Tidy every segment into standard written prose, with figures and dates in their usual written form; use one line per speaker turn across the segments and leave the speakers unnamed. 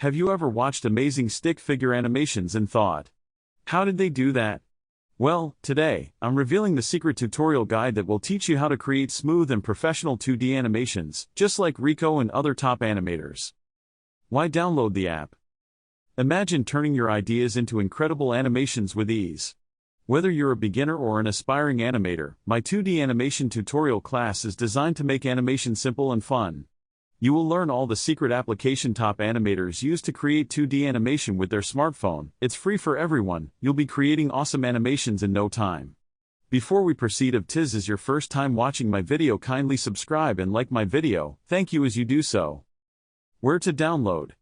Have you ever watched amazing stick figure animations and thought, how did they do that? Well, today, I'm revealing the secret tutorial guide that will teach you how to create smooth and professional 2D animations, just like Rico and other top animators. Why download the app? Imagine turning your ideas into incredible animations with ease. Whether you're a beginner or an aspiring animator, my 2D animation tutorial class is designed to make animation simple and fun. You will learn all the secret application top animators use to create 2D animation with their smartphone. It's free for everyone. You'll be creating awesome animations in no time. Before we proceed, if this is your first time watching my video, kindly subscribe and like my video. Thank you as you do so. Where to download?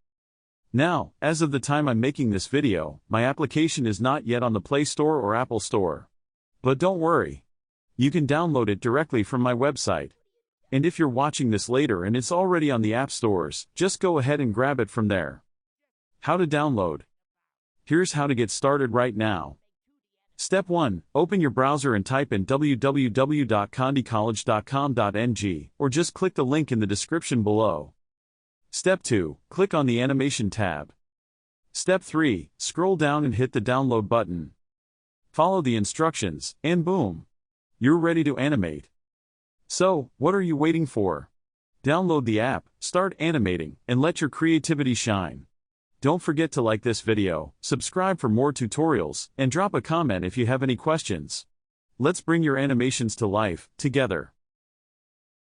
Now, as of the time I'm making this video, my application is not yet on the Play Store or Apple Store. But don't worry. You can download it directly from my website. And if you're watching this later and it's already on the app stores, just go ahead and grab it from there. How to download? Here's how to get started right now. Step 1. Open your browser and type in www.condicollege.com.ng, or just click the link in the description below. Step 2. Click on the Animation tab. Step 3. Scroll down and hit the download button. Follow the instructions, and boom! You're ready to animate. So, what are you waiting for? Download the app, start animating, and let your creativity shine. Don't forget to like this video, subscribe for more tutorials, and drop a comment if you have any questions. Let's bring your animations to life, together.